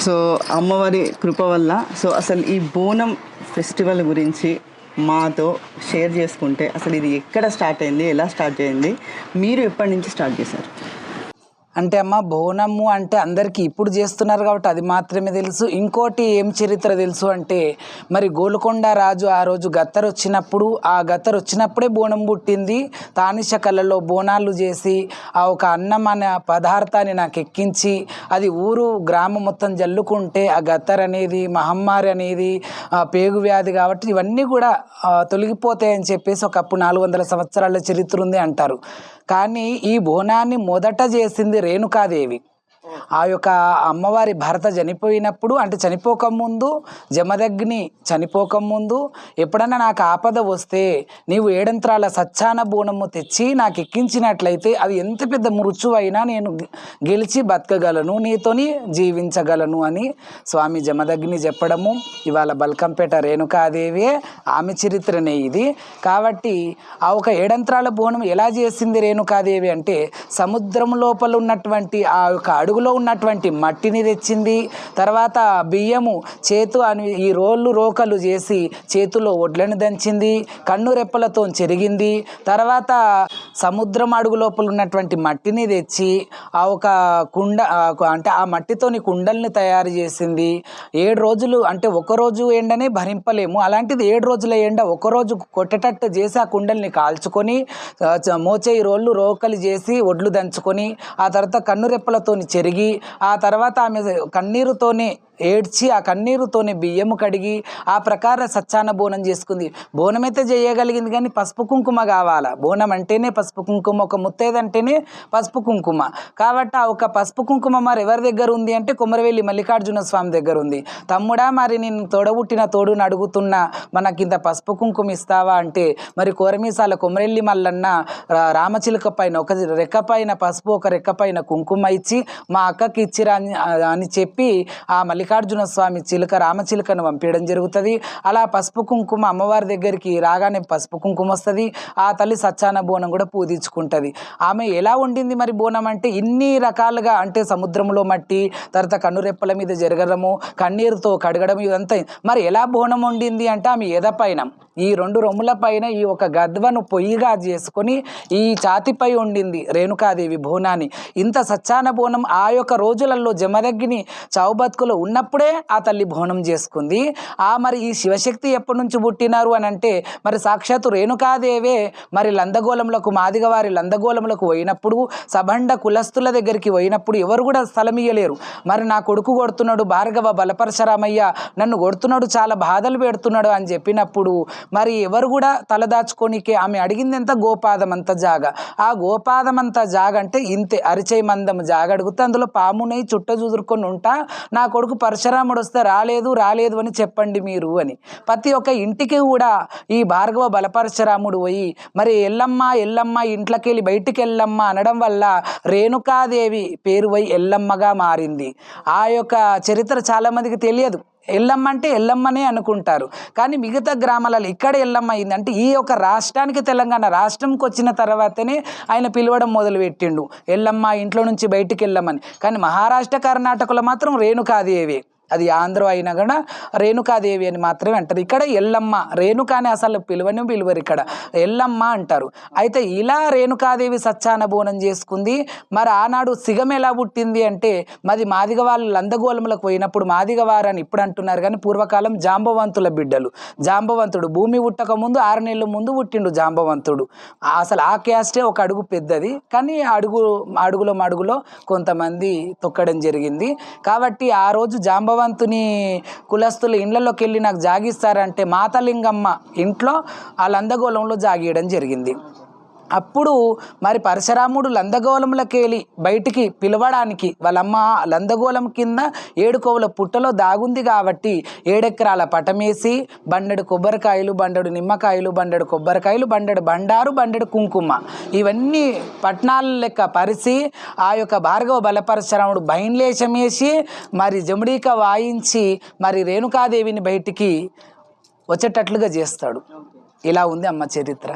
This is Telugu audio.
సో అమ్మవారి కృప వల్ల సో అసలు ఈ బోనం ఫెస్టివల్ గురించి మాతో షేర్ చేసుకుంటే అసలు ఇది ఎక్కడ స్టార్ట్ అయింది, ఎలా స్టార్ట్ అయింది, మీరు ఎప్పటి నుంచి స్టార్ట్ చేశారు? అంటే అమ్మ, బోనము అంటే అందరికీ ఇప్పుడు చేస్తున్నారు కాబట్టి అది మాత్రమే తెలుసు. ఇంకోటి ఏం చరిత్ర తెలుసు అంటే, మరి గోల్కొండ రాజు ఆ రోజు గత్తర్ వచ్చినప్పుడు, ఆ గత్తర్ వచ్చినప్పుడే బోనం పుట్టింది. తానిష కళ్ళలో బోనాలు చేసి ఆ ఒక అన్నం అనే పదార్థాన్ని నాకు ఎక్కించి అది ఊరు గ్రామం మొత్తం జల్లుకుంటే ఆ గత్తర్ అనేది, మహమ్మారి అనేది, పేగు వ్యాధి కాబట్టి ఇవన్నీ కూడా తొలగిపోతాయని చెప్పేసి ఒకప్పుడు 400 సంవత్సరాల చరిత్ర ఉంది అంటారు. కానీ ఈ బోనాన్ని మొదట చేసింది రేణుకాదేవి. ఆ యొక్క అమ్మవారి భర్త చనిపోయినప్పుడు, అంటే చనిపోకముందు, జమదగ్ని చనిపోకముందు, ఎప్పుడన్నా నాకు ఆపద వస్తే నీవు 7 అంత్రాల సచ్చాన బోనము తెచ్చి నాకు ఎక్కించినట్లయితే అది ఎంత పెద్ద మృత్యువైనా నేను గెలిచి బతకగలను, నీతోని జీవించగలను అని స్వామి జమదగ్ని చెప్పడము. ఇవాళ బల్కంపేట రేణుకాదేవి ఆమె చరిత్రనే ఇది. కాబట్టి ఆ ఒక 7 అంత్రాల బోనం ఎలా చేసింది రేణుకాదేవి అంటే, సముద్రం లోపల ఉన్నటువంటి ఆ యొక్క అడుగులో ఉన్నటువంటి మట్టిని తెచ్చింది. తర్వాత బియ్యము అని ఈ రోకలు చేసి చేతిలో ఒడ్లను దంచింది. కన్ను రెప్పలతో చెరిగింది. తర్వాత సముద్రం అడుగు లోపల ఉన్నటువంటి మట్టిని తెచ్చి ఆ ఒక కుండ, అంటే ఆ మట్టితోని కుండల్ని తయారు చేసింది. 7 రోజులు, అంటే ఒకరోజు ఎండనే భరింపలేము, అలాంటిది 7 రోజుల ఎండ ఒకరోజు కొట్టేటట్టు చేసి ఆ కుండల్ని కాల్చుకొని మోచేయి రోకలు చేసి ఒడ్లు దంచుకొని ఆ తర్వాత కన్ను రెప్పలతోని చెరిగి ఆ తర్వాత ఆమె కన్నీరుతోనే ఏడ్చి ఆ కన్నీరుతోనే బియ్యము కడిగి ఆ ప్రకారం సచ్చాన బోనం చేసుకుంది. బోనం అయితే చేయగలిగింది కానీ పసుపు కుంకుమ కావాలా. బోనం అంటేనే పసుపు కుంకుమ, ఒక ముత్తైదంటేనే పసుపు కుంకుమ. కాబట్టి ఆ ఒక పసుపు కుంకుమ మరి ఎవరి దగ్గర ఉంది అంటే కొమరవెల్లి మల్లికార్జున స్వామి దగ్గర ఉంది. తమ్ముడా, మరి నేను తోడబుట్టిన తోడుని అడుగుతున్నా, మనకింత పసుపు కుంకుమ ఇస్తావా అంటే, మరి కోరమీసాల కొమరెల్లి మల్లన్న రామచిలుక పైన ఒక రెక్క పైన పసుపు, ఒక రెక్క పైన కుంకుమ ఇచ్చి మా అక్కకి ఇచ్చిరా అని చెప్పి ఆ మల్లికార్జున స్వామి రామచిలుకను పంపించడం జరుగుతుంది. అలా పసుపు కుంకుమ అమ్మవారి దగ్గరికి రాగానే పసుపు కుంకుమ వస్తుంది. ఆ తల్లి సచ్చాన బోనం కూడా పూజించుకుంటుంది. ఆమె ఎలా వండింది మరి బోనం అంటే, ఇన్ని రకాలుగా, అంటే సముద్రంలో మట్టి, తర్వాత కన్నురెప్పల మీద జరగడము, కన్నీరుతో కడగడం, ఇదంతా. మరి ఎలా బోనం వండింది అంటే, ఆమె ఎదపైన ఈ 2 రొమ్ముల పైన ఈ ఒక గద్వను పొయ్యిగా చేసుకొని ఈ ఛాతిపై వండింది రేణుకాదేవి బోనాన్ని. ఇంత సచ్చాన బోనం ఆ యొక్క రోజులలో జమదగ్ని చావుబతుకులో ఉన్నప్పుడే ఆ తల్లి బోనం చేసుకుంది. మరి ఈ శివశక్తి ఎప్పటి నుంచి పుట్టినారు అని అంటే, మరి సాక్షాత్తు రేణుకాదేవే మరి లందగోళంలకు, మాదిగవారి లందగోళంలకు పోయినప్పుడు, సబండ కులస్తుల దగ్గరికి పోయినప్పుడు ఎవరు కూడా స్థలం ఇయ్యలేరు. మరి నా కొడుకు కొడుతున్నాడు, భార్గవ బలపరశరామయ్య నన్ను కొడుతున్నాడు, చాలా బాధలు పెడుతున్నాడు అని చెప్పినప్పుడు మరి ఎవరు కూడా తలదాచుకోనికే ఆమె అడిగింది ఎంత, గోపాదం అంత జాగ. ఆ గోపాదం అంత జాగ అంటే ఇంతే, అరిచేయి మందం జాగ అడిగితే అందులో పామునై చుట్ట చూదురుకొని ఉంటా, నా కొడుకు పరశురాముడు వస్తే రాలేదు అని చెప్పండి మీరు అని. ప్రతి ఒక్క ఇంటికి కూడా ఈ భార్గవ బలపరశురాముడు పోయి మరి ఎల్లమ్మ ఇంట్లోకి వెళ్ళి బయటికి ఎల్లమ్మ అనడం వల్ల రేణుకాదేవి పేరు పోయి ఎల్లమ్మగా మారింది. ఆ యొక్క చరిత్ర చాలా మందికి తెలియదు. ఎల్లమ్మ అంటే ఎల్లమ్మనే అనుకుంటారు, కానీ మిగతా గ్రామాలలో ఇక్కడ ఎల్లమ్మ అయింది. అంటే ఈ యొక్క రాష్ట్రానికి, తెలంగాణ రాష్ట్రంకి వచ్చిన తర్వాతనే ఆయన పిలవడం మొదలుపెట్టిండు, ఎల్లమ్మ ఇంట్లో నుంచి బయటికి వెళ్ళమని. కానీ మహారాష్ట్ర, కర్ణాటకలో మాత్రం రేణుకాదేవి, అది ఆంధ్ర అయినా కూడా రేణుకాదేవి అని మాత్రమే అంటారు. ఇక్కడ ఎల్లమ్మ, రేణుకాని అసలు పిలువరు, ఇక్కడ ఎల్లమ్మ అంటారు. అయితే ఇలా రేణుకాదేవి సచ్చాన బోనం చేసుకుంది. మరి ఆనాడు సిగం ఎలా పుట్టింది అంటే, మాదిగ వాళ్ళు లందగోళములకు పోయినప్పుడు, మాదిగవారు అని ఇప్పుడు అంటున్నారు కానీ పూర్వకాలం జాంబవంతుల బిడ్డలు. జాంబవంతుడు భూమి పుట్టక ముందు 6 నెలల ముందు పుట్టిండు జాంబవంతుడు. అసలు ఆ క్యాస్టే ఒక అడుగు పెద్దది, కానీ అడుగులో కొంతమంది తొక్కడం జరిగింది. కాబట్టి ఆ రోజు జాంబవంతుని కులస్తులు ఇళ్లలోకి వెళ్ళి నాకు జాగిస్తారంటే మాతలింగమ్మ ఇంట్లో ఆ లందగోళంలో జాగియడం జరిగింది. అప్పుడు మరి పరశురాముడు లందగోళంలోకి వెళ్ళి బయటికి పిలవడానికి వాళ్ళమ్మ లందగోళం కింద 7 కోవుల పుట్టలో దాగుంది కాబట్టి 7 ఎకరాల పటమేసి, బండెడు కొబ్బరికాయలు, బండెడు నిమ్మకాయలు, బండెడు కొబ్బరికాయలు, బండెడు బండారు, బండెడు కుంకుమ, ఇవన్నీ పట్నాల లెక్క పరిసి ఆ యొక్క భార్గవ బలపరశురాముడు బైన్లేషం వేసి మరి జముడిక వాయించి మరి రేణుకాదేవిని బయటికి వచ్చేటట్లుగా చేస్తాడు. ఇలా ఉంది అమ్మ చరిత్ర.